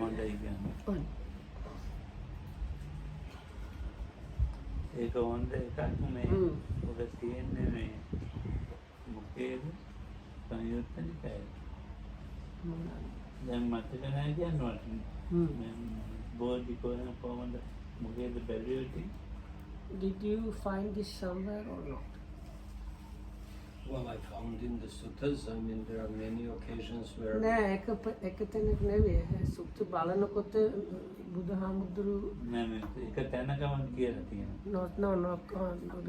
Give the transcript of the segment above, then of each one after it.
හොඳයි කියන්නේ. ඒක හොඳ එකක් මේ ඔබ තියෙන්නේ මේ මොකේද සංයුත්තනිකයි. දැන් මතක නැහැ කියනවට බෝධි කොහොමද මොකේද බැලුවේ? Did you find this somewhere or not? Well, I found in the suttas. I mean, there are many occasions where. නෑ එක තැනක් නෙවෙයි. සුත්ත බලනකොට බුදුහාමුදුරු නෑ ඒක තැනකම කියලා තියෙනවා. No,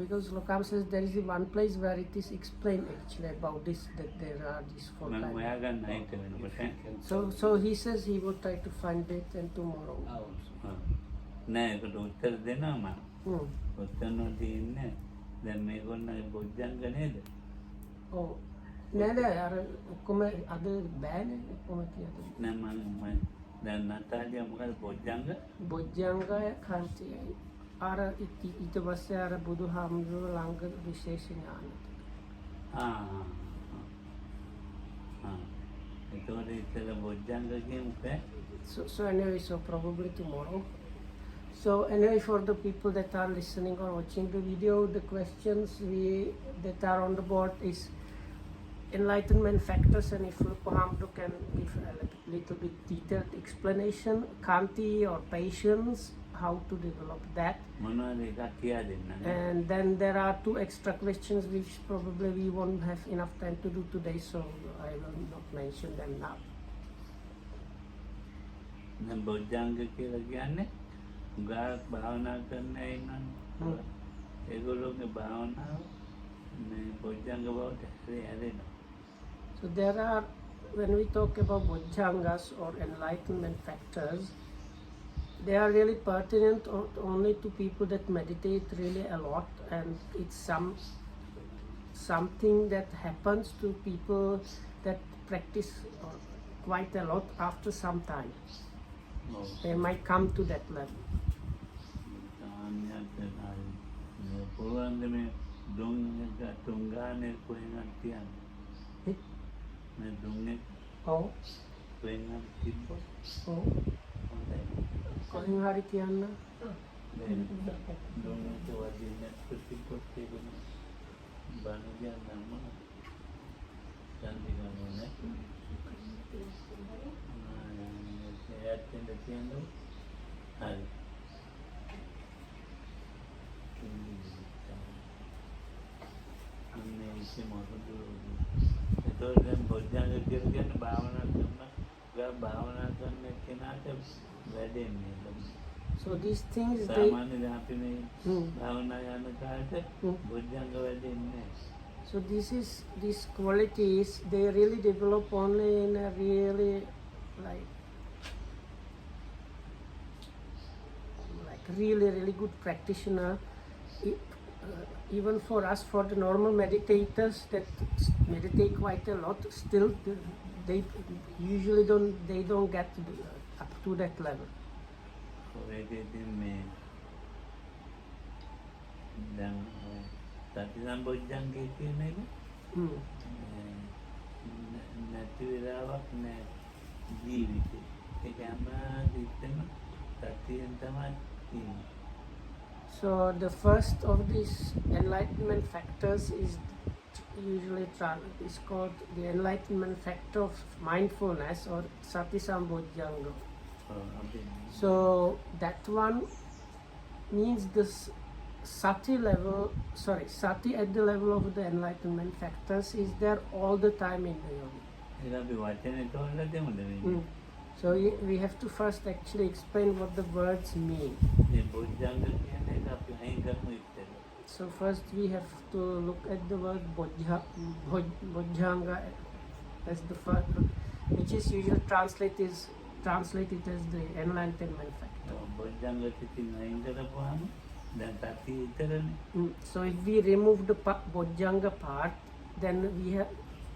because Lokam says there is one place where it is explained actually about this, that there are these four මම types. හොයාගන්න හිත වෙනකොට. So he says he will try to find it and tomorrow. නෑ ඒකට උත්තර දෙනවා මම. උත්තර නොදෙන්නේ දැන් මේගොල්ලන්ගේ බොජ්ජංග නේද? ඔව්. නෑ අර ඔක්කොම අද බෑනේ ඔක්කොම කියද. නෑ මම දැන් නතාලියා මොකද බොජ්ජංග? බොජ්ජංගය කාන්තියයි. අර ඊට පස්සේ අර බුදුහාමුදුරුවෝ ළඟ විශේෂ ඥානය. ඒතකොට ඉතල බොජ්ජංග කියන්නේ. So anyway, so probably tomorrow. So anyway, for the people that are listening or watching the video, the questions that are on the board is enlightenment factors, and if Hamdu can give a little bit detailed explanation, Kanti or patience, how to develop that. And then there are two extra questions which probably we won't have enough time to do today, so I will not mention them now. බොජ්ජංග කියලා කියන්නේ ගාක් භාවනා කරන්න ඉන්නවනේ. ඒගොල්ලෝගේ භාවනාව මේ බොජ්ජංග බවට හැදෙනවා. So there are, when we talk about Bojjhangas or enlightenment factors, they are really pertinent only to people that meditate really a lot, and it's something that happens to people that practice quite a lot after some time. They might come to that level. Oh. කොහෙන් හරි කියන්න. බොජ්ජංග කියන්නේ භාවනා කරන කෙනාට වැඩෙන්නේ. So these things සාමාන්‍යයෙන් අපි මේ භාවනා යන කාලේ බොජ්ජංග වැඩෙන්නේ. So these qualities they really develop only in a really like really good practitioner. Even for us, for the normal meditators that meditate quite a lot, still they usually don't get up to that level. බොජ්ජංගේ කියන එක නැති වෙලාවක් නෑ ජීවිතේ. ඒක හැමදෙයක්ම සතියෙන් තමයි තියෙන්නේ. So the first of these enlightenment factors is usually called the enlightenment factor of mindfulness or sati sambojjhanga. So that one means this sati at the level of the enlightenment factors is there all the time in the yoga. So we have to first actually explain what the words mean. So first we have to look at the word Bojjhanga as the first, which is usually translated as the enlightenment factor. So if we remove the Bojjhanga part, then we have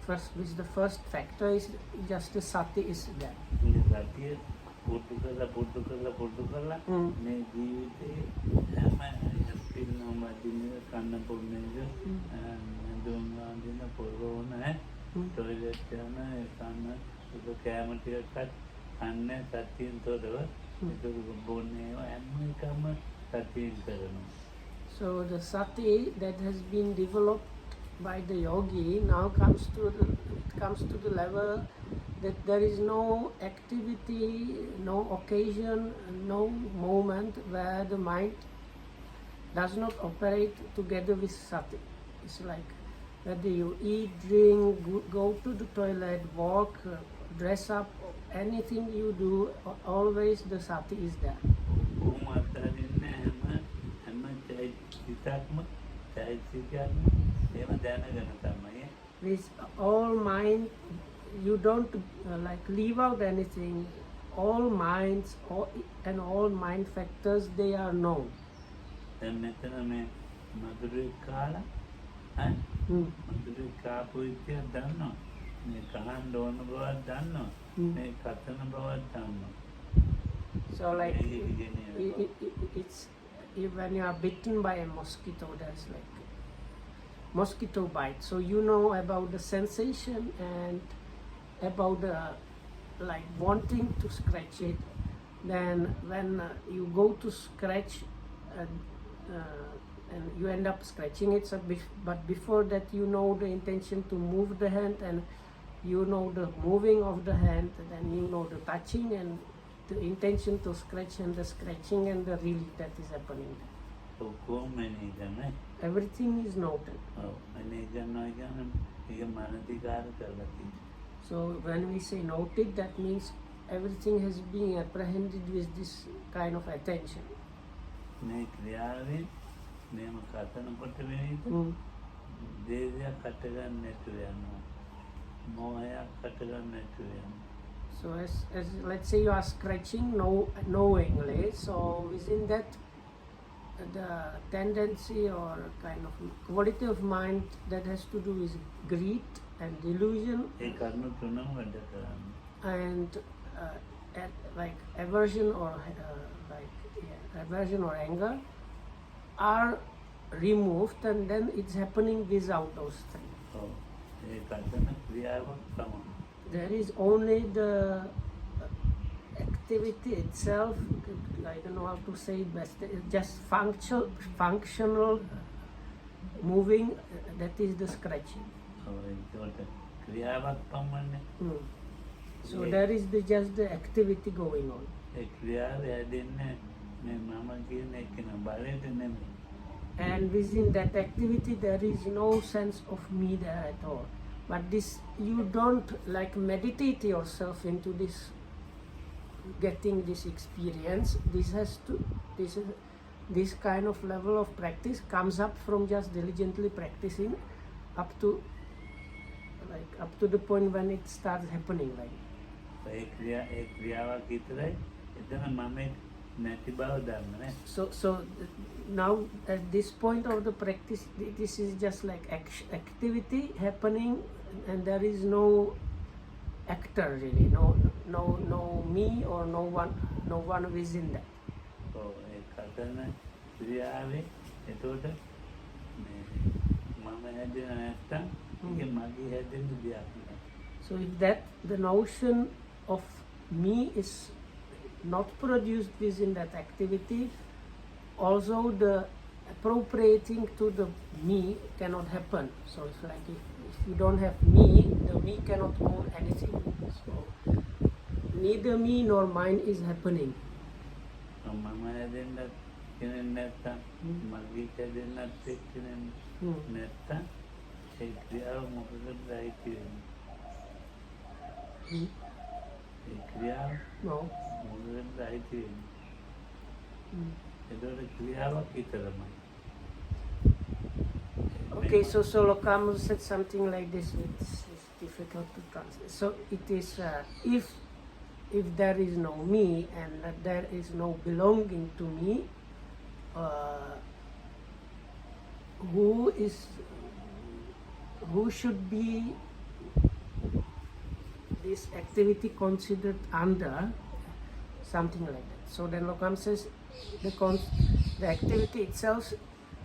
the first factor is just the sati is there. පුරුදු කරලා මේ ජීවිතේ හැම දිනම කන්න පොන්නේද දුම් වන්දින පොරෝන toilet යන කන්න සුදු කැම ටිකක් කන්නේ සතියෙන් තොරව ඒක බොන්නේ හැම එකම සතියෙන් කරනවා. So the sati that has been developed by the yogi now comes to the level that there is no activity, no occasion, no moment where the mind does not operate together with sati. It's like whether you eat, drink, go to the toilet, walk, dress up, anything you do, always the sati is there. මාතරින්නේ හැම චෛතසිකයක්ම එහෙම දැනගෙන තමයි. With all mind, you don't like leave out anything. All minds and all mind factors, they are known. දැන් මෙතන මේ මధుරේ කාලා මధుරේ කාපු විදිය දන්නවා. මේ කහන්න ඕන බවක් දන්නවා. මේ කතන බවක් දන්නවා. So like it's when you are bitten by a mosquito, there's like mosquito bite. So you know about the sensation and about the like wanting to scratch it. Then when you go to scratch and you end up scratching it. So but before that, you know the intention to move the hand, and you know the moving of the hand, and then you know the touching and the intention to scratch and the scratching and the relief that is happening. Everything is noted. So when we say noted, that means everything has been apprehended with this kind of attention. මේ ක්‍රියාවෙන් මේම කතනකොට වෙනීද දේශයක් කටගන්න නැතුව යනවා. මොහයක් කටගන්න නැතුව යනවා. So as let's say you are scratching knowingly, so within that the tendency or kind of quality of mind that has to do with greed and delusion and like aversion or aversion or anger are removed, and then it's happening without those things. There is only the activity itself, I don't know how to say it best, it's just functional moving, that is the scratching. So there is just the activity going on. And within that activity there is no sense of me there at all. But this, you don't like meditate yourself into this, getting this experience. This kind of level of practice comes up from just diligently practicing up to the point when it starts happening like. So now at this point of the practice, this is just like activity happening, and there is no actor really, no me or no one within that. So if that the notion of me is not produced within that activity, also the appropriating to the me cannot happen. So it's like if you don't have me, the me cannot own anything. So neither me nor mine is happening. No. Okay, so Lokamu said something like this, it's difficult to translate. So it is if there is no me and that there is no belonging to me, who should be this activity considered under, something like that. So then Lokam says the activity itself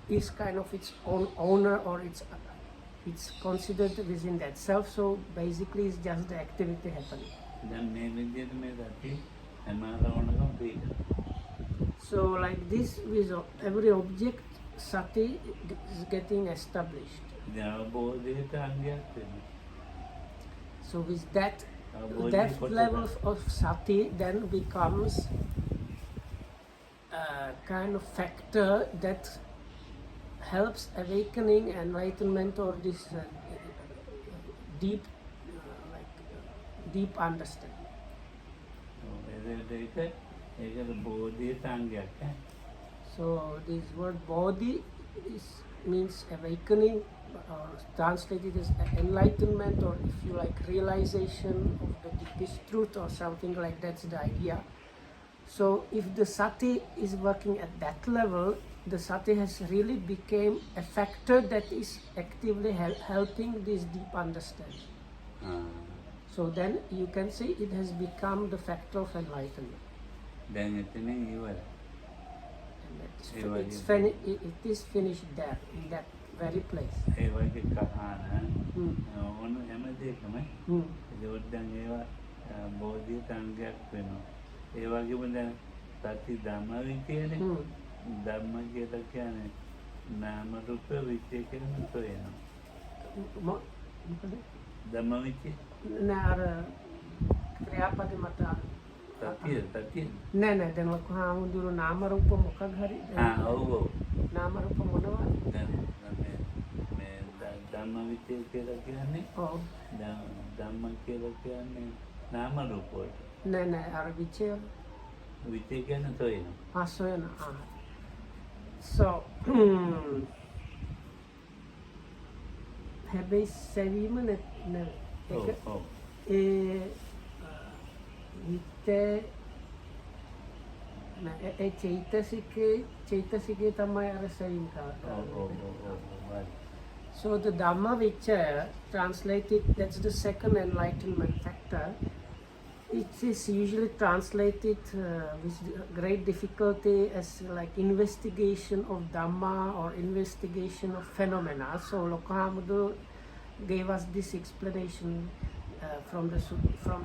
is kind of its own owner, or it's considered within that self. So basically it's just the activity happening. දැන් මේ විදිහට මේ සති හැමාරවණකම් පිට. So like this with every object, sati is getting established. දැන් අවබෝධයට අංගයක් වෙනවා. So with that අවබෝධය depth කොටස. level of sati then becomes a kind of factor that helps awakening, enlightenment, or this deep deep understanding. ඒකට බෝධියට අංගයක් ඈ. So this word bodhi means awakening, or translated as enlightenment, or if you like realization of the deepest truth or something like that's the idea. So if the sati is working at that level, the sati has really become a factor that is actively helping this deep understanding. So then you can say it has become the factor of enlightenment. දැන් එතනින් ඉවරයි. And It it is finished there, in that very place. ඒ වගේ කහාන Hmm. ඕන හැම දෙයකම Hmm. ඒකට දැන් ඒවා බෝධියට අංගයක් වෙනවා. ඒ වගේම දැන් සති ධම්ම විචයනේ. Hmm. ධම්ම කියලා කියන්නේ නාම රූප විචය කියන සොයනවා. ධම්ම විචය Naar ක්‍රියාපද මත සතිය නෑ නෑ දැන් ලොකු හාමුදුරු නාම රූප මොකක් හරි ඔව් ඔව් නාම රූප මොනවා දැන් මේ ධම්ම විචය කියලා කියන්නේ ඔව් ධම්ම කියලා කියන්නේ නාම රූප වලට. නෑ නෑ අර විචය විචය කියන්නේ සොයනවා. සොයන so හැබැයි සැවීම නෑ ඔව් ඔව් ඒ විතේ නෑ ඒ චෛතසිකේ තමයි අර සැවීම ඔව් ඔව් ඔව් right. So the Dhamma Vichaya, translated, that's the second enlightenment factor. It is usually translated with great difficulty as like investigation of Dhamma or investigation of phenomena. So Lokahamadu gave us this explanation from the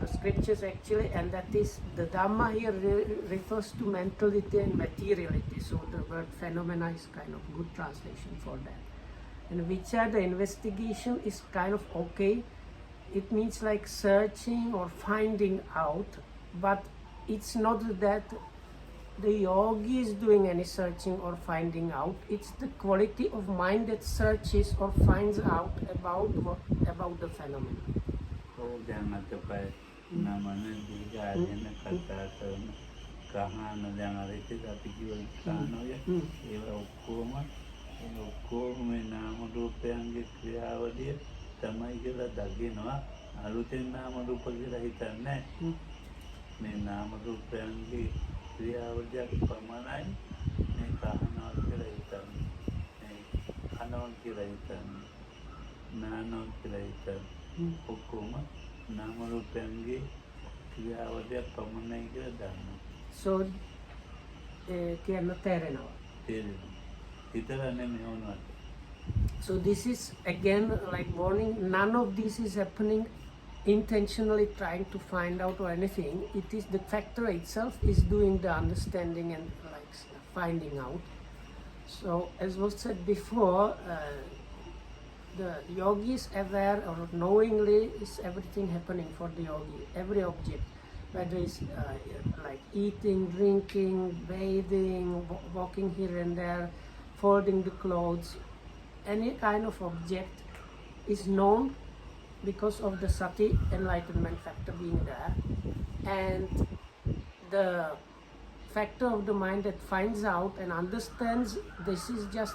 scriptures actually, and that is the Dhamma here refers to mentality and materiality. So the word phenomena is kind of good translation for that. And Vichaya, the investigation, is kind of okay. It means like searching or finding out, but it's not that the yogi is doing any searching or finding out. It's the quality of mind that searches or finds out about the phenomena. දැන් අතපය නමන දීගාගෙන කතා කරන කහාන දැන් අර ඉතින් අපි කිව්ව කහානෝය ඒවා ඔක්කොම මේ නාම රූපයන්ගේ ක්‍රියාවලිය තමයි කියලා දකිනවා. අලුතෙන් නාම රූප කියලා හිතන්නේ මේ නාම රූපයන්ගේ ක්‍රියාවලියක් පමණයි මේ කහනවා කියලා හිතන්නේ. මේ කනවා කියලා හිතන්නේ. නානවා කියලා හිතන්නේ. ඔක්කොම නාම රූපයන්ගේ ක්‍රියාවලියක් පමණයි කියලා දන්නවා. So කියන්න තේරෙනවා. තේරෙනවා. හිතලා නෙමෙයි වුණාට. So this is again like warning, none of this is happening intentionally trying to find out or anything. It is the factor itself is doing the understanding and like finding out. So as was said before, the yogi is aware or knowingly is everything happening for the yogi, every object, whether it's like eating, drinking, bathing, walking here and there, folding the clothes, any kind of object is known because of the sati enlightenment factor being there, and the factor of the mind that finds out and understands this is just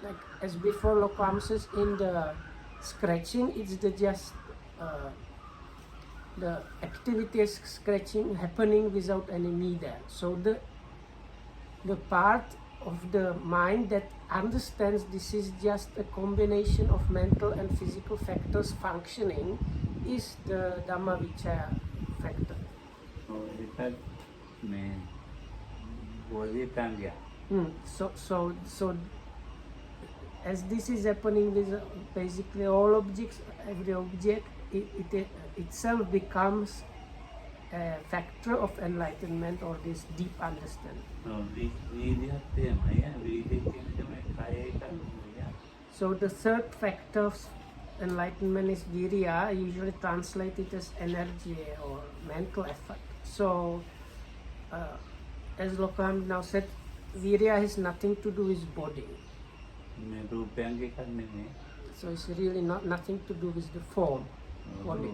like as before Lokam says in the scratching, it's just the activity is scratching happening without any me there. So the part of the mind that understands this is just a combination of mental and physical factors functioning is the Dhamma Vichaya factor. So as this is happening with basically all objects, every object, it itself becomes a factor of enlightenment or this deep understanding. So the third factor of enlightenment is virya, usually translated as energy or mental effort. So as Lokam now said, virya has nothing to do with body. So it's really nothing to do with the form, body.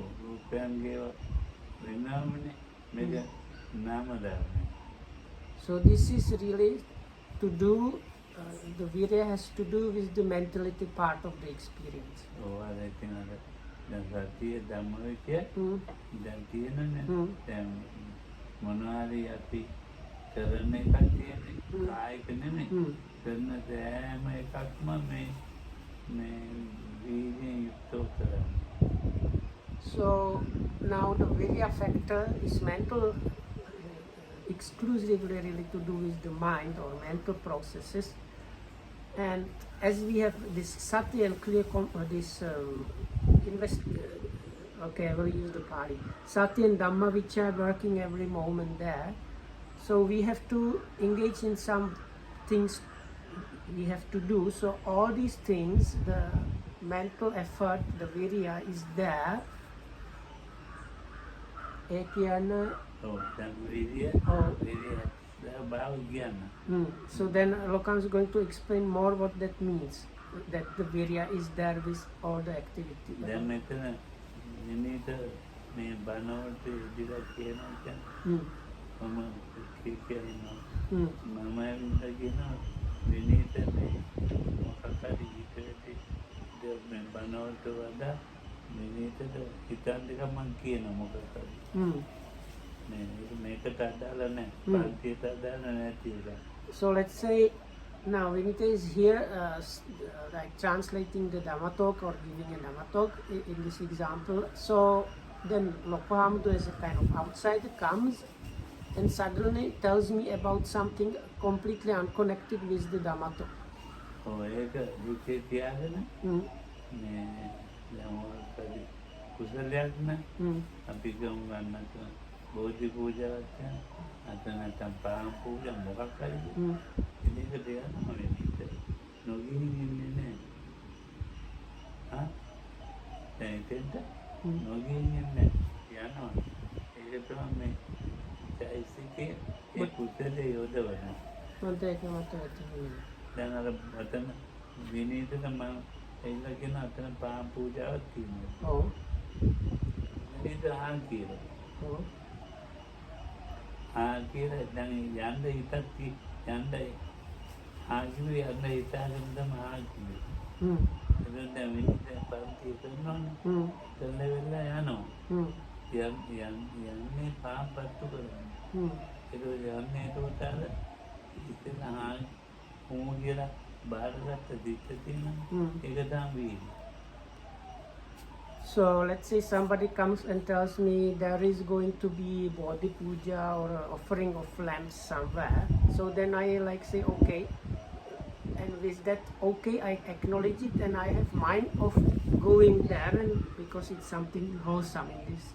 So this is really to do, the virya has to do with the mentality part of the experience. So now the virya factor is mental, exclusively really to do with the mind or mental processes. And as we have this sati and clear, okay, I will use the Pali. Sati and Dhamma which are working every moment there. So we have to engage in some things we have to do. So all these things, the mental effort, the virya is there. So then Lokam is going to explain more what that means, that the virya is there with all the activity. So let's say now Vinita is here like translating the Dhamma talk or giving a Dhamma talk in this example. So then Lokohamdu as a kind of outsider comes and suddenly tells me about something completely unconnected with the Dhamma talk. Bojjhanga puja atana tampang puja mokakkari ideka deyana mawennita nogini inne ha tenta nogini inne yanawa eka thama me chaisike e kusale yodavana Mata ek mata dan ara atana vinitata man ella kena atana pang pujaවක් තියෙනවා oh vinita han kiyala oh කියලා දැන් යන්න හිතක් යන්න ආගිවේ යන්න හිතාගෙන තමයි ආගිවේ. එතන දැන් විනිත පන්ති කරනවනේ. එතන වෙලා යනවා. යන්නේ පාපත්තු කරනවා. ඒක යන්නේ ඒකට අර ඉතින් කොහොම කියලා බාරගත්ත දිත්ත තියෙනවා. ඒක තමයි වීර්ය. So let's say somebody comes and tells me there is going to be body puja or offering of lamps somewhere. So then I like say okay, and with that okay I acknowledge it and I have mind of going there, and because it's something wholesome in this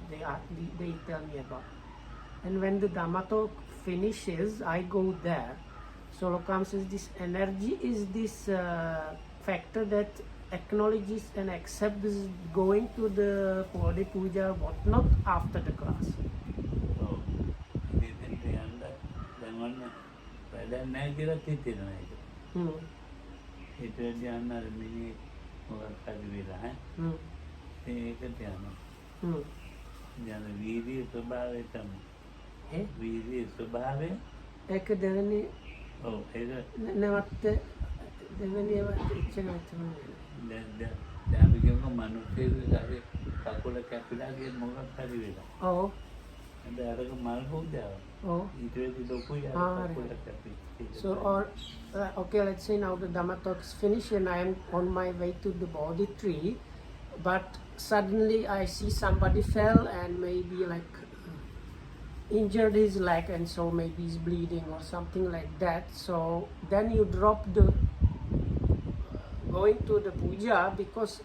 they tell me about. And when the Dhamma talk finishes, I go there. So Lokam says this energy is this factor that acknowledges and accepts going to the body puja, whatnot, after the class. Oh, then I get a ticket. It will be another minute or Kadvila. Take a piano. Then a video to Bave. Video to Bave. Ekadevani. Oh, never devani දැන් became a manufacturer කකුල කැපිලා ගිය මොකක් හරි වෙලා. ඔව්. and අරක මල් පූජාව. ඔව්. ඊට වෙදි ලොකුයි අර කකුල කැපි. So or okay, let's say now the Dhamma talk is finished and I am on my way to the Bodhi tree, but suddenly I see somebody fell and maybe like injured his leg, and so maybe he's bleeding or something like that. So then you drop the going to the puja, because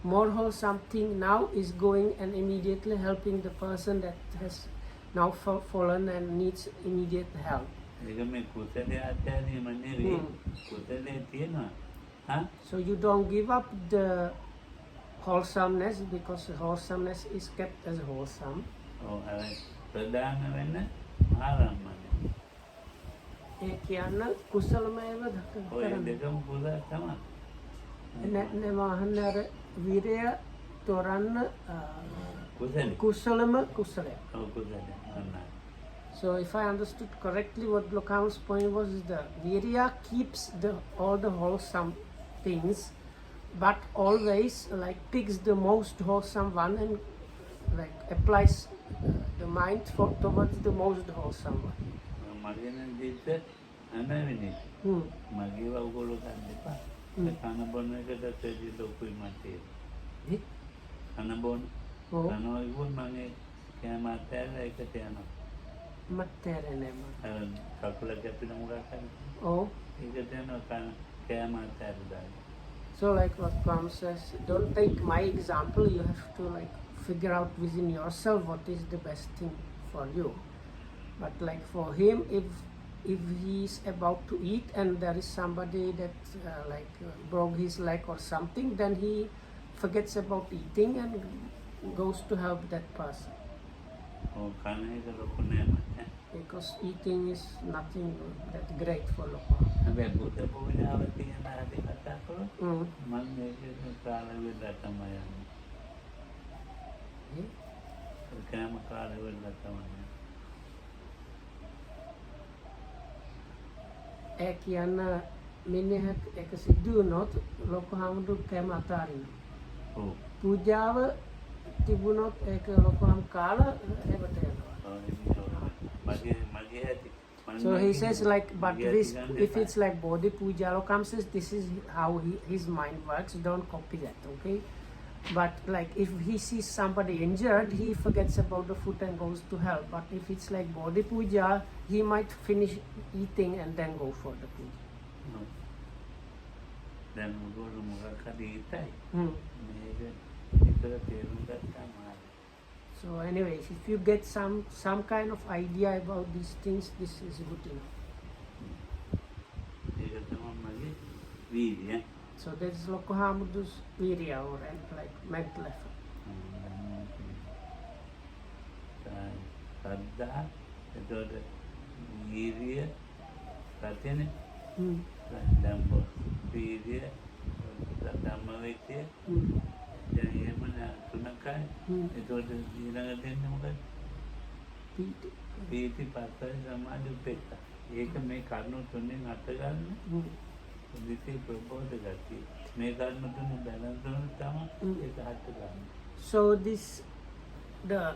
more wholesome thing now is going and immediately helping the person that has now fallen and needs immediate help. So you don't give up the wholesomeness because wholesomeness is kept as wholesome. ඒ කියන්න කුසලමයව නමහන්න අර වීරය තොරන්න කුසලම කුසලය. So if I understood correctly, what Lokamu's point was is the virya keeps all the wholesome things, but always like picks the most wholesome one and like applies the mind towards the most wholesome one. So like what Kam says, don't take my example, you have to like figure out within yourself what is the best thing for you. But like for him, if he's about to eat and there is somebody that broke his leg or something, then he forgets about eating and goes to help that person. Because eating is nothing that great for Loka. ඒ කියන්න මිනිහක් එක සිද්ධ වුණොත් ලොකු හාමුදුරු කැම අතාරිනවා. පූජාව තිබුණොත් ඒක ලොකු හාමුදුරු කාලා එවට යනවා. So he says like, but this, if it's like body puja, Lokam says this is how his mind works, don't copy that, okay? But like if he sees somebody injured, he forgets about the food and goes to help. But if it's like body puja, he might finish eating and then go for the puja. Then we go to Murakadi. So anyways, if you get some kind of idea about these things, this is good enough. So that is Loko Hamudu's virya or like mental effort. Sadda, virya, Satyane, Dhamma, virya, Dhamma Vitya, Yamana, Sunakai, it was the Yanagan, Piti Pata, Zamadu Peta. You can make Karno Tuning Atagan. So this, the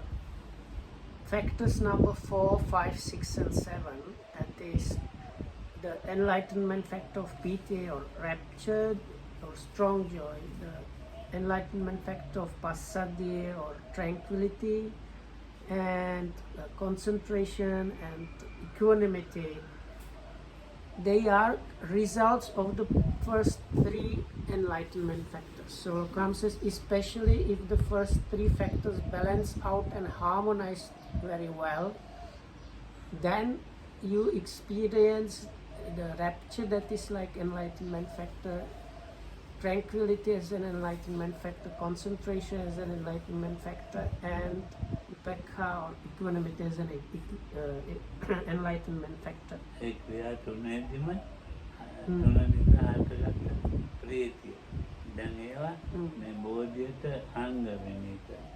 factors number 4, 5, 6 and 7, that is the enlightenment factor of piti or rapture or strong joy, the enlightenment factor of passaddhi or tranquility, and concentration and equanimity. They are results of the first 3 enlightenment factors. So Kam says, especially if the first 3 factors balance out and harmonize very well, then you experience the rapture that is like enlightenment factor, tranquility as an enlightenment factor, concentration as an enlightenment factor, and upekha or equanimity as an enlightenment factor.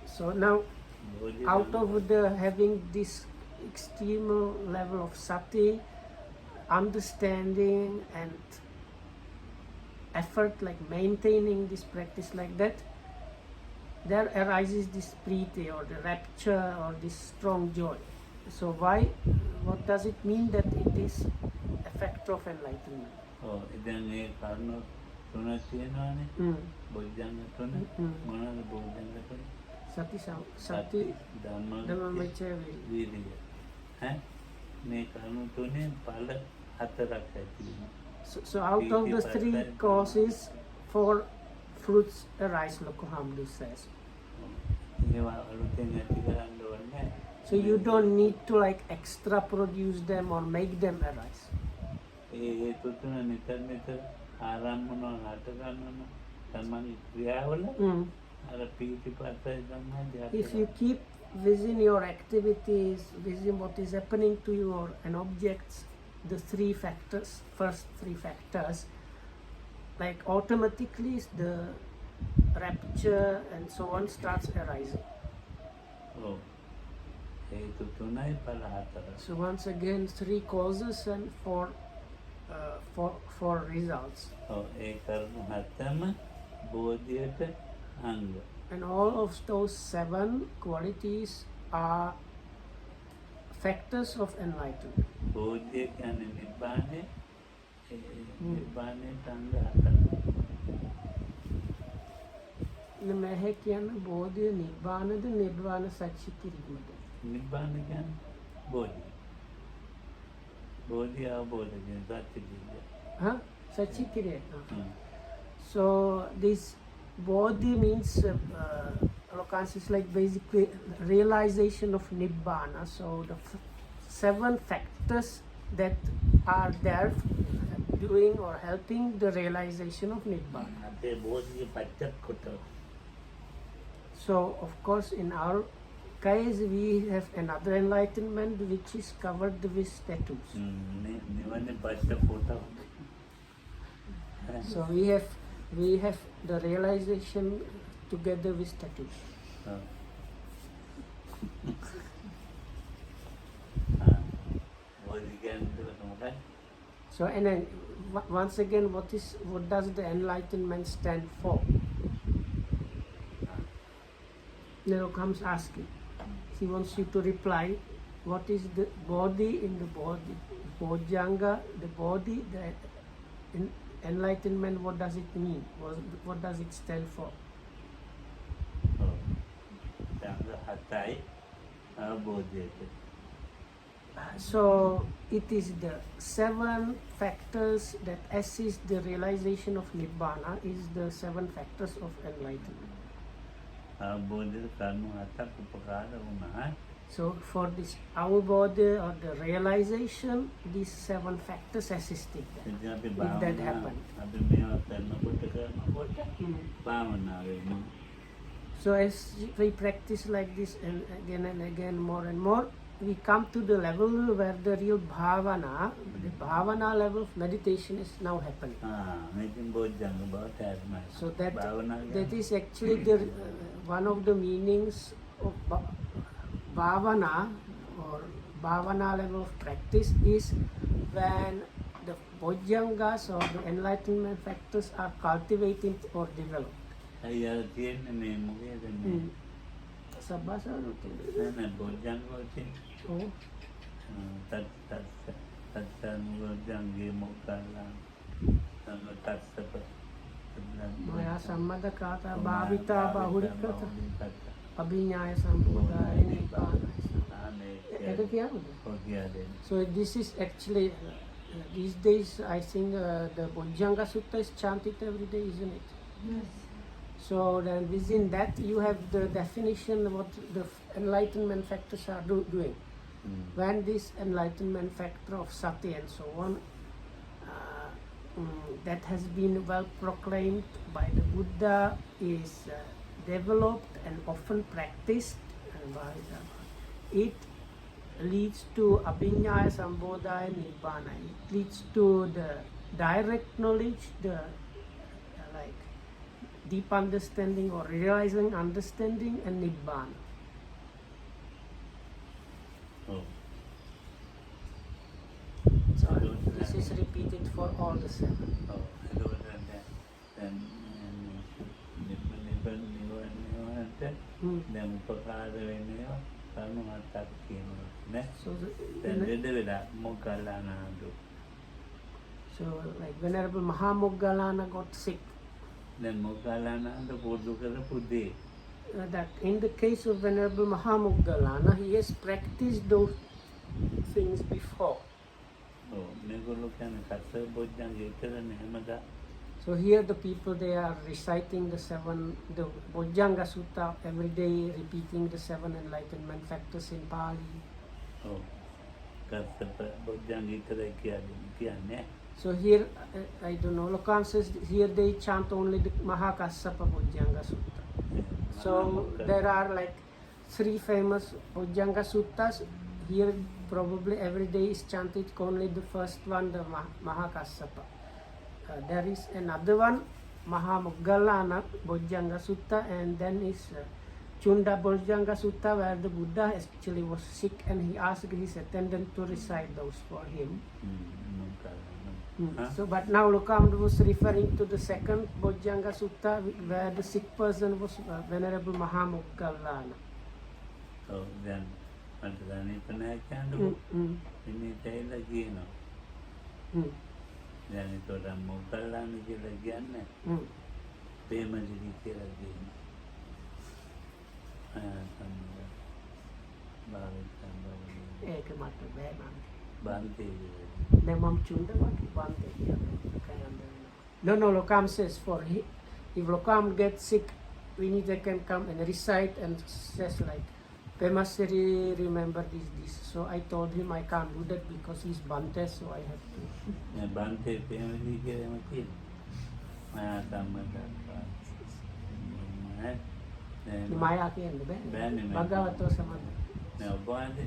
So now, out of the having this extreme level of sati, understanding and effort, like maintaining this practice like that, there arises this priti or the rapture or this strong joy. So why, what does it mean that it is a factor of enlightenment? Oh, then a karno tunatiano, Bojjhanga tuna, Monada Bojjhanga tuna. Sati, Dhamma, Vichaya, Virya. Make karno tune, Pala, Hatarakati. So out of the 3 causes for fruits arise, Lokohamdu says. ඒවා අලුතෙන් ඇති කරන්න ඕනේ. So you don't need to like extra produce them or make them arise. ඒ හේතු තුන නිතර නිතර ආරම්භන හට ගන්නන තමන්ගේ ක්‍රියාවල අර පීතිපතයි තමයි. If you keep within your activities, within what is happening to you or an objects, the three factors, first three factors, like automatically the rapture and so on starts arising. ඔව්. හේතු තුනයි ඵල හතර. So once again, three causes and four results. ඔව් ඒ කරුණු හතම බෝධියට අංග. And all of those 7 qualities are factors of enlightenment. බෝධිය කියන්නේ නිබ්බානේ. නිබ්බානේ අංග හතර. නමෙහෙ කියන්නේ බෝධිය නිබ්බානද නිබ්බාන සච්චි කිරීමද? නිබ්බාන කියන්නේ බෝධිය. බෝධිය අවබෝධ කියන සත්‍ය කිරීම. Huh? Sacchi kirim. So this bodhi means Lokans is like basically realization of nibbana. So the 7 factors that are there doing or helping the realization of nibbana. අපේ බෝධිය පච්චත් කොට. So of course in our case we have another enlightenment which is covered with statues. නිවනේ පච්ච කොට. So we have the realization together with statues. බෝධි කියන්නේ මොකක්ද? So and then once again, what does the enlightenment stand for? Nero comes asking. He wants you to reply. What is the body in the body? Bojjhanga, the body, the enlightenment. What does it mean? What does it stand for? හතයි අවබෝධයට. So it is the 7 factors that assist the realization of Nibbana is the 7 factors of enlightenment. අවබෝධයට කරුණු හතක් උපකාර වුණා. So for this avabodha or the realization, these 7 factors assisted that. ඉතින් අපි If that happened. අපි මේවා කරනකොට භාවනාවෙන් So as we practice like this and again more and more, we come to the level where the real the bhavana level of meditation is now happening. මේකෙන් බොජ්ජංග බවට ඇත්මයි. So that භාවනාව is actually the one of the meanings of bhavana or bhavana level of practice is when the bojjhangas or the enlightenment factors are cultivated or developed. අයියා තියෙන්නේ මේ මොකේද මේ? Sabbasana. නෑ බොජ්ජංග වලින් Oh. තත්ත්වංගයේ මොකක්ද? තත්ත්ව Maya sammada kata bhavita bahurikata abhinyaya sambodhaya nibbana. Eka kiyawada? So this is actually these days I think the Bojjhanga Sutta is chanted every day, isn't it? Yes. So then within that you have the definition of what the enlightenment factors are doing. When this enlightenment factor of sati and so on that has been well proclaimed by the Buddha is developed and often practiced, it leads to abhinyaya sambodhaya nibbana. It leads to the direct knowledge, the like deep understanding or realizing understanding and nibbana. So this is repeated for all the 7. දැන් උපකාර වෙන්නේ කරුණු හතක් කියනවා නේ. So දැන් දෙදෙවිලා මොග්ගල්ලානඳු. So like Venerable Mahamoggallana got sick. දැන් මොග්ගල්ලානඳු පොදු කරපු දේ. That in the case of Venerable Mahamoggallana, he has practiced those things before. මේගොල්ලෝ කියන්නේ කස්ස බොජ්ජංග විතරනේ හැමදා. So So here the people, they are reciting the Bojjhanga Sutta every day, repeating the 7 enlightenment factors in Pali. ඔව්. කස්සප බොජ්ජංග විතරයි කියන්නේ. So here, I don't know, Lokam says here they chant only the Mahakassapa Bojjhanga Sutta. So there are like 3 famous Bojjhanga Suttas. Here probably every day is chanted only the first one, the Mahakassapa. There is another one, Mahamoggallana Bojjhanga Sutta, and then is Chunda Bojjhanga Sutta, where the Buddha actually was sick and he asked his attendant to recite those for him. So, but now Lokam was referring to the second Bojjhanga Sutta, where the sick person was Venerable Mahamoggallana. So then, මට දැනෙන්නේ නැහැ කියන්නේ ඉන්නේ කියලා. දැන් ඒකට මොකල්ලාන කියලා කියන්නේ. ප්‍රේමජී කියලා කියන්නේ. ඒක මට බෑ නං. බන්තේ. දැන් මම චුන්ද වගේ බන්තේ කියන්නේ. No, Lokam says for if Lokam gets sick, Vinita can come and recite and says like, Pemasiri, remember this. So I told him I can't do that because he's Bante, so I have to. Bante, Pemasi, Keremati. Maya කියන්නේ බගවතෝ සමග. නෑ ඔබ වහන්සේ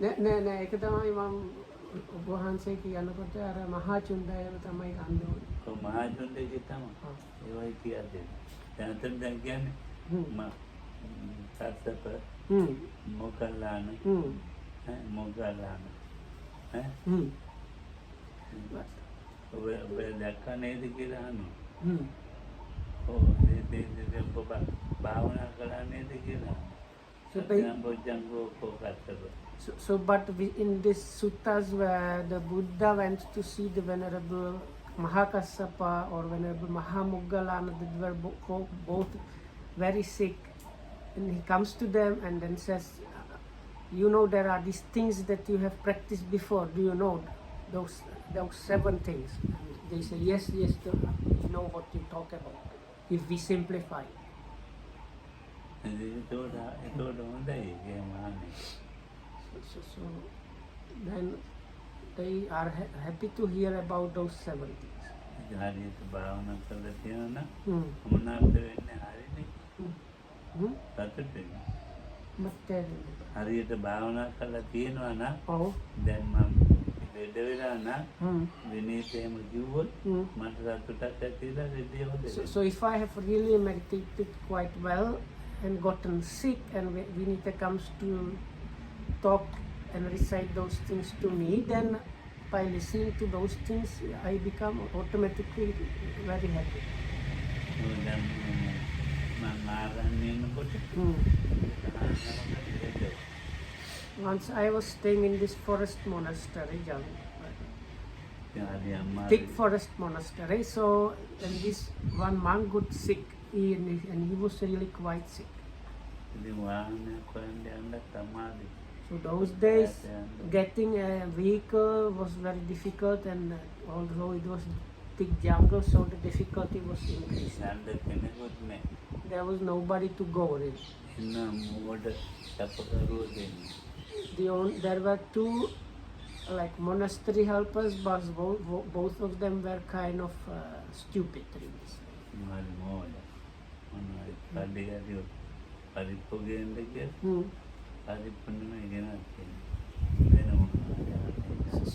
නෑ ඒක තමයි මම ඔබ වහන්සේ කියනකොට අර මහා චුන්දයම තමයි ගන්න ඕනේ. ඔව් මහා චුන්දේ තමයි. ඒවයි කියන්නේ. දැන් කියන්නේ කස්සප මොග්ගල්ලාන මොග්ගල්ලාන ඔබ දැක්කා නේද කියලා අහනවා. ඔව් ඒ භාවනා කළා නේද කියලා. බොජ්ජංගෝ Kassapa. So but in this suttas where the Buddha went to see the Venerable Mahakassapa or Venerable Mahamoggallana, they were both very sick, and he comes to them and then says, you know, there are these things that you have practiced before, do you know those 7 things? And they say yes, we know what you talk about if we simplify. So then they are happy to hear about those 7 things. හරියට භාවනා කරලා තියෙනවා නම් දැන් මම ලෙඩ වෙලා නම් විනීතේම කිව්වොත් මට සතුටක් ඇතිලා රෙඩිය හොඳයි. So if I have really meditated quite well and gotten sick and Vinita comes to talk and recite those things to me, then by listening to those things I become automatically very happy. Once I was staying in this forest monastery, thick forest monastery, so and this one monk got sick and he was really quite sick. So those days getting a vehicle was very difficult, and although it was thick jungle, so the difficulty was increasing. There was nobody to go really. There were 2 like monastery helpers, but both of them were kind of stupid really.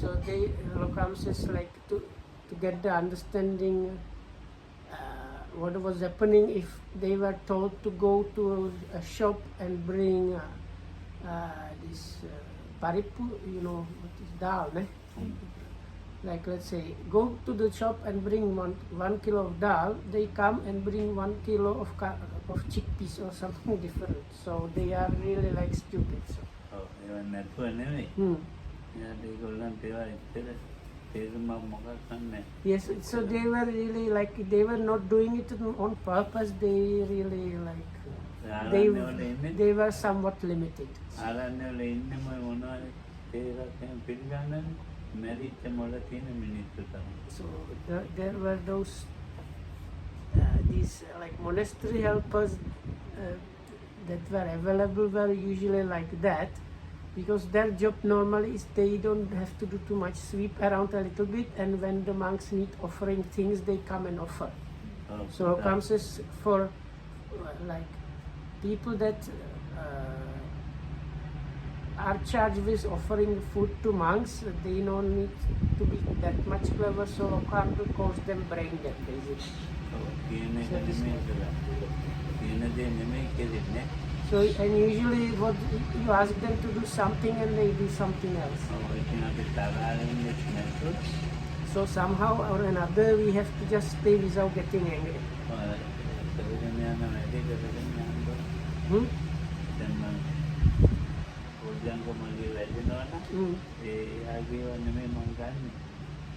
So they Lokam says like to get the understanding what was happening, if they were told to go to a shop and bring this paripu, you know what is dal, ne? Like let's say go to the shop and bring 1 kilo of dal, they come and bring 1 kilo of chickpeas or something different. So they are really like stupid. So. Yes, so they were really like, they were not doing it on purpose, they really like, they were somewhat limited. මැරිච්ච මොළ තියෙන මිනිස්සු තමයි. So there were those these like monastery helpers that were available were usually like that, because their job normally is they don't have to do too much, sweep around a little bit, and when the monks need offering things they come and offer. So comes as for like people that are charged with offering food to monks, they don't need to be that much clever, so Lokamdu calls them brain dead basically. So and usually what you ask them to do something and they do something else. So somehow or another we have to just stay without getting angry.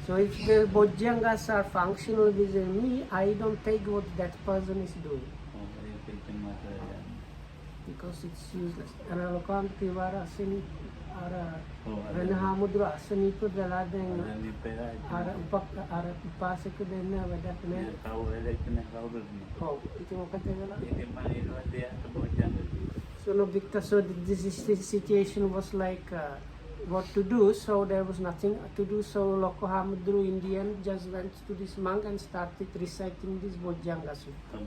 So if the Bojjhangas are functional within me, I don't take what that person is doing, because it's useless. And Lokamdu Tivara Asani Rana Hamudra Asani put the Laden Upasaka then that man. Oh, so no, because so this situation was like what to do, so there was nothing to do, so Lokamdu in the end just went to this monk and started reciting this Bojjhanga Sutta.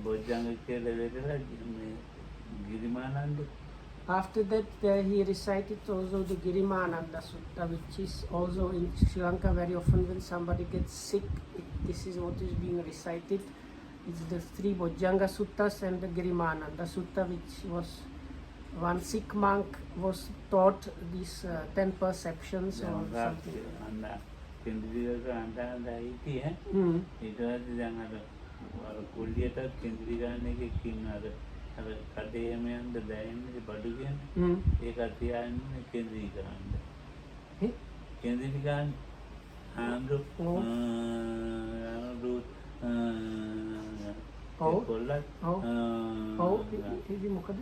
After that he recited also the Girimananda Sutta, which is also in Sri Lanka very often when somebody gets sick, this is what is being recited. It's the 3 Bojjhanga Suttas and the Girimananda Sutta, which was one Sikh monk was taught these 10 perceptions or something. ఇది మొక్కද?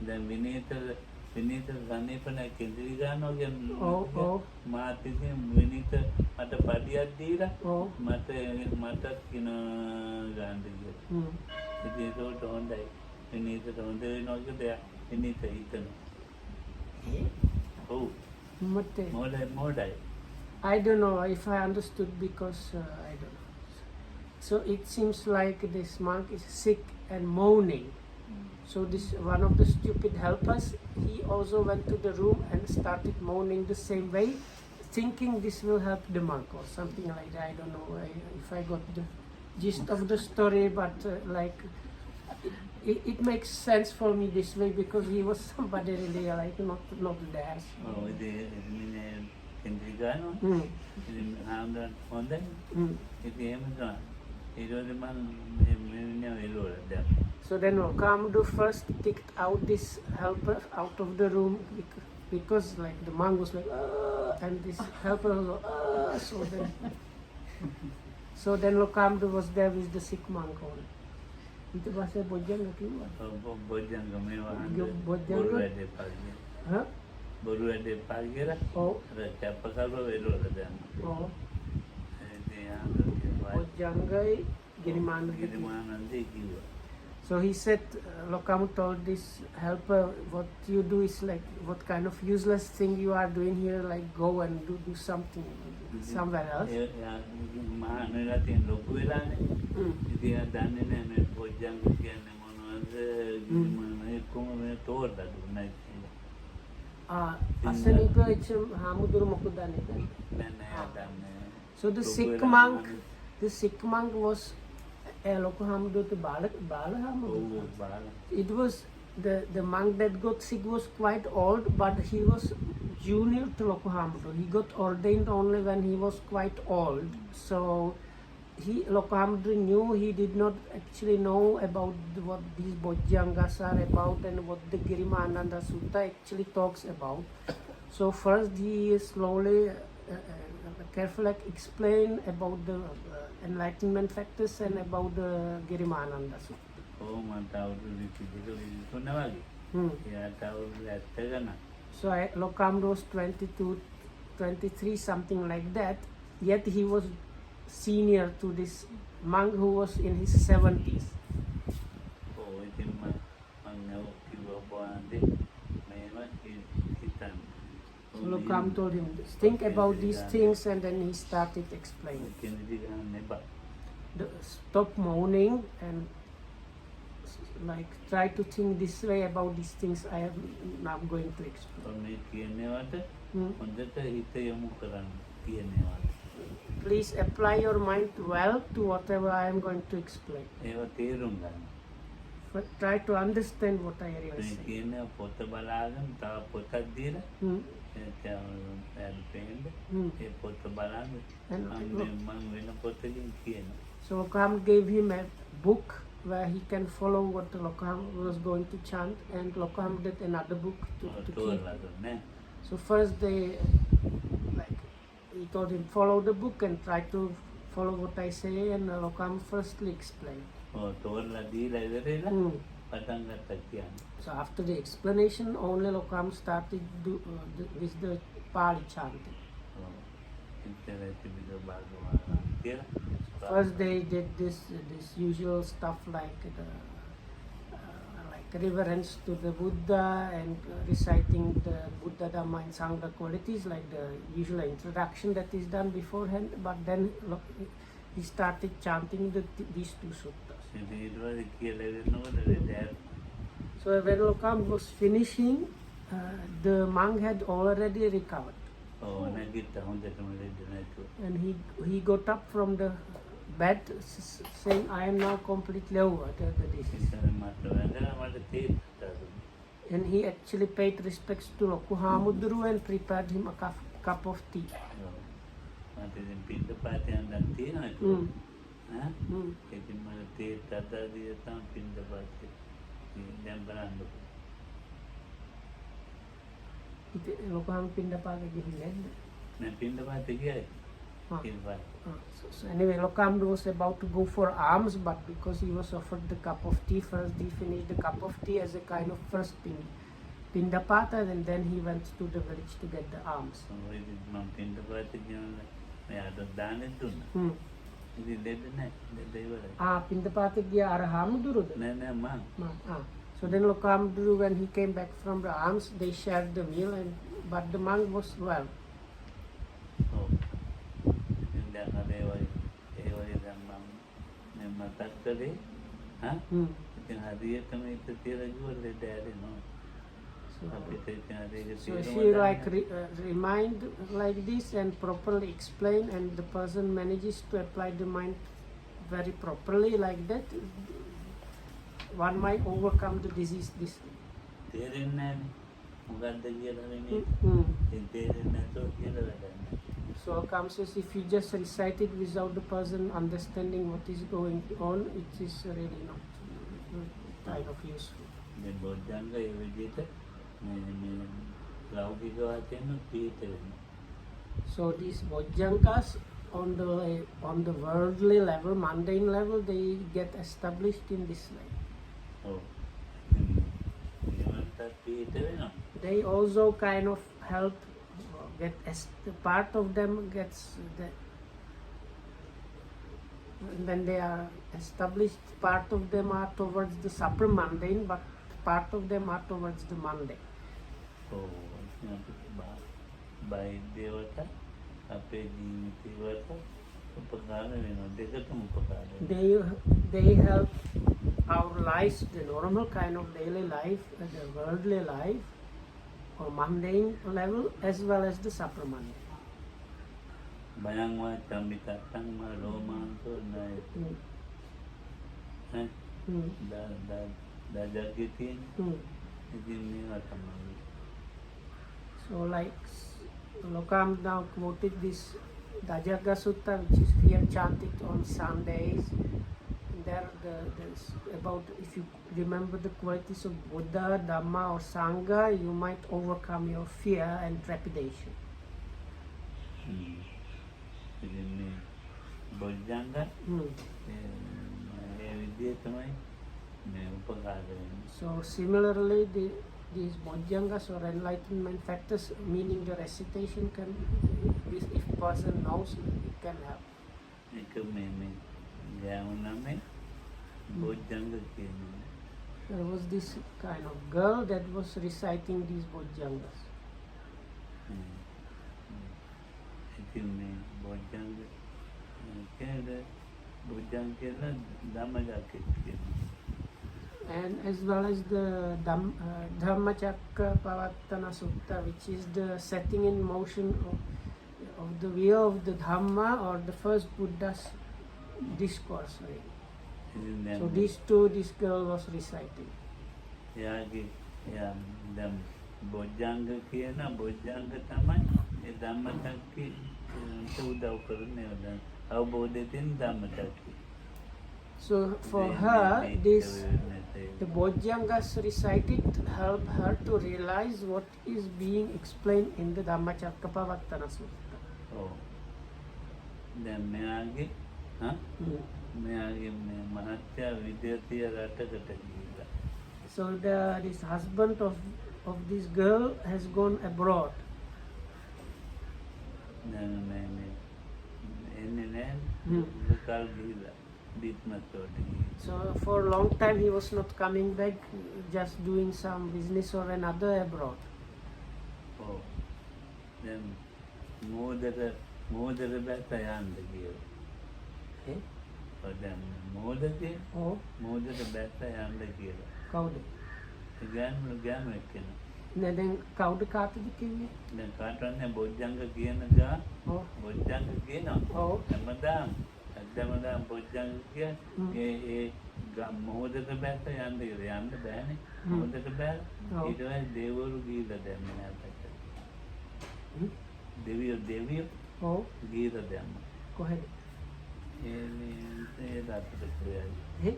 දැන් විනීත ගණේපන කෙන්ද්‍රී ගන්නවා කියන්නේ මාත් ඉතින් විනීත මට පඩියක් දීලා මට කියන ගන්න දෙයක්. ඉතින් ඒකට හොඳයි. විනීතට හොඳ වෙනවා කියලා විනීත හිතනවා. ඔව්. මොඩයි. I don't know if I understood, because I don't know. So it seems like this monk is sick and moaning. So this one of the stupid helpers, he also went to the room and started moaning the same way, thinking this will help the monk or something like that. I don't know if I got the gist of the story, but like it makes sense for me this way, because he was somebody really like not there. So then Lokamdu first kicked out this helper out of the room, because like the monk was like and this helper was so then Lokamdu was there with the sick monk only. Itu bahasa Bojjhanga kiwa. Bojjhanga mewa Bojjhanga huh? බොරු වැඩේ පාල් කියලා අර කැප කරව වෙලවල දැන් Bojjhangai Girimananda කිව්වා. So he said, Lokamdu told this helper, what you do is like, what kind of useless thing you are doing here, like go and do something somewhere else. මහානලා තියෙන ලොකු වෙලානේ. ඉතින් දන්නේ නැහැ මේ බොජ්ජංග කියන්නේ මොනවද ගිරිමානයි කොහොමද තෝරලා දුන්නයි. Asanipa Hamuduru Mokudani. So the Sikh monk was Lokamdu to Bala. It was the monk that got sick was quite old, but he was junior to Lokamdu. He got ordained only when he was quite old. So Lokamdu knew, he did not actually know about what these Bojjhangas are about and what the Girimananda Sutta actually talks about. So first he slowly, carefully explain about the enlightenment factors and about the Girimananda Sutta. කොහොමද අවුරුදු 22 වගේ. එයාට අවුරුදු 70 ගණන්. So Lokam was 22, 23, something like that. Yet he was senior to this monk who was in his 70s. ඔව් ඉතින් මම කිව්වා බොන්නේ මේව හිතන්න. So Lokam told him, think about these things, and then he started explaining. කෙනෙදි ගන්න එපා. Stop moaning and like try to think this way about these things I am now going to explain. මේ කියනවට හොඳට හිත යොමු කරන්න කියනවාට. Please apply your mind well to whatever I am going to explain. ඒව තේරුම් ගන්න. But try to understand what I really මේ say. කියන පොත බලාගෙන තව පොතක් දීලා එයාට පේන්න ඒ පොත බලන්න මම වෙන පොතකින් කියනවා. So Lokam gave him a book where he can follow what Lokam was going to chant, and Lokam did another book to keep. තෝරලා So first they like he told him follow the book and try to follow what I say, and Lokam firstly explained. තෝරලා දීලා ඉවරලා පටන් ගත්තා කියන්නේ. So after the explanation, only Lokam started with the Pali chanting. First they did this usual stuff like like reverence to the Buddha and reciting the Buddha Dhamma and Sangha qualities, like the usual introduction that is done beforehand. But then he started chanting these two suttas. So when Lokam was finishing, the monk had already recovered. And he got up from the bed saying, I am now completely over the disease. And he actually paid respects to Loku Hamudru and prepared him a cup of tea. Lokam Pindapata given. So anyway, Lokam was about to go for alms, but because he was offered the cup of tea first, he finished the cup of tea as a kind of first Pindapata, and then he went to the village to get the alms. Pindapata gya Arahamuduru. So then Lokamduru, when he came back from the alms, they shared the meal, but the monk was well. So she like remind like this and properly explain, and the person manages to apply the mind very properly like that, one might overcome the disease this way. So Lokam says, if you just recite it without the person understanding what is going on, it is really not kind of useful. So these Bojjhangas on the worldly level, mundane level, they get established in this way. They also kind of help get part of them gets when they are established, part of them are towards the supramundane, but part of them are towards the mundane. They help our lives, the normal kind of daily life, the worldly life, or mundane level, as well as the supramundane. So like Lokam now quoted this Dajaga Sutta, which is here chanted on Sundays. There there's about, if you remember the qualities of Buddha, Dhamma or Sangha, you might overcome your fear and trepidation. Bojjhanga මේ උපකාර වෙන්නේ. So similarly, these bojjhangas or enlightenment factors, meaning the recitation can, if person knows, it can help. එක මේ ගෑවුනම බොජ්ජංග කියන්නේ. There was this kind of girl that was reciting these bojjhangas. ඉතින් මේ බොජ්ජංග කියන්නේ බොජ්ජංග කියලා ධම්මජාතකේ කියනවා. And as well as the Dhammacakkappavattana Sutta, which is the setting in motion of the wheel of the Dhamma or the first Buddha's discourse. Right? ඉතින් දැන් So these two, this girl was reciting. එයාගේ එයා දැන් බොජ්ජංග කියන බොජ්ජංග තමයි ඒ ධම්මචක්කේ උදව් කරන්නේ. දැන් අවබෝධයෙන් ධම්මචක්කේ. So for her, this the Bojjhangas recited help her to realize what is being explained in the Dhammacakkappavattana Sutta. ඔව්. දැන් මෙයාගේ මෙයාගේ මේ මහත්ය විද්‍යාර්ථිය රටකට ගිහිල්ලා. So this husband of this girl has gone abroad. දැන් මේ එන්නේ නැහැ. කල් ගිහිල්ලා business වලට ගිහිල්ලා. So for a long time he was not coming back, just doing some business or another abroad. ඔව්. දැන් මෝදර බැස්ස යන්න කියලා. Okay? ඔව් දැන් මෝදකේ Oh, මෝදර බැස්ස යන්න කියලා. කවුද? ගෑනු එක්කෙනා. නෑ දැන් කවුද කාටද කිව්වේ? දැන් කාටවත් නෑ බොජ්ජංග කියන ගා Oh, බොජ්ජංග කියනවා. oh, හැමදාම බොජ්ජංග කියන්නේ ඒ මොහොතක බැස්ස යන්න කියලා. යන්න බෑනේ. මොහොතක බෑ. ඔව්. ඊට පස්සේ දේවරු ගිහිල්ලා දැන් මෙයාට. දෙවියෝ oh, ගිහිල්ලා දැම්ම. කොහෙද? ඒ රටට කියයි. Eh?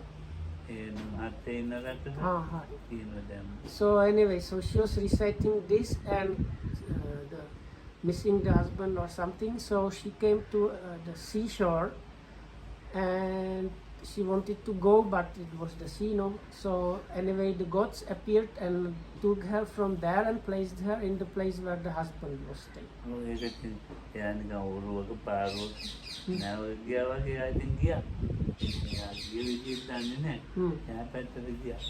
ඒ මහත්තයා ඉන්න රටට හරි. කියලා දැම්ම. So anyway, so she was reciting this and the missing the husband or something. So she came to the seashore and she wanted to go, but it was the sea, no. So anyway, the gods appeared and took her from there and placed her in the place where the husband was staying. ඒකත් එයා නිකන් ඔරුවක පාරුවක නැව ගියා වගේ ආයිත් ගියා. එයා ගිය විදිහට දන්නේ නැහැ. එයා පැත්තට ගියා.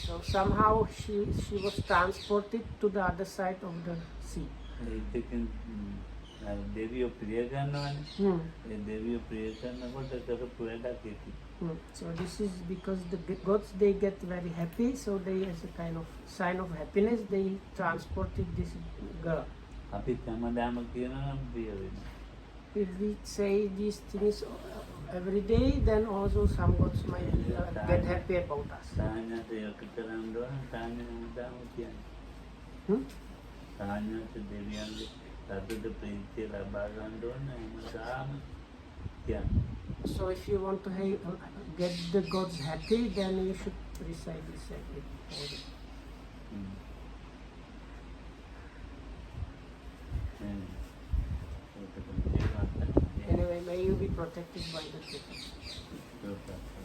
So somehow she was transported to the other side of the sea. ඒකකින් දෙවියෝ ප්‍රිය කරනවානේ. ඒ දෙවියෝ ප්‍රිය කරනකොට කරපු වැඩක් ඒක. So this is because the gods, they get very happy, so they, as a kind of sign of happiness, they transported this girl. අපි හැමදාම කියනවා ප්‍රිය වෙනවා. If we say these things every day, then also some gods might get happy about us. සාහනයට යොක කරන්න ඕන සාහනය හැමදාම කියන්නේ. සාහනයට දෙවියන්ගේ සතුට ප්‍රීතිය ලබා ගන්න ඕන හැමදාම කියන්නේ. So if you want to get the gods happy, then you should recite this every day. Mm. Anyway, may you be protected by the Buddha. Okay.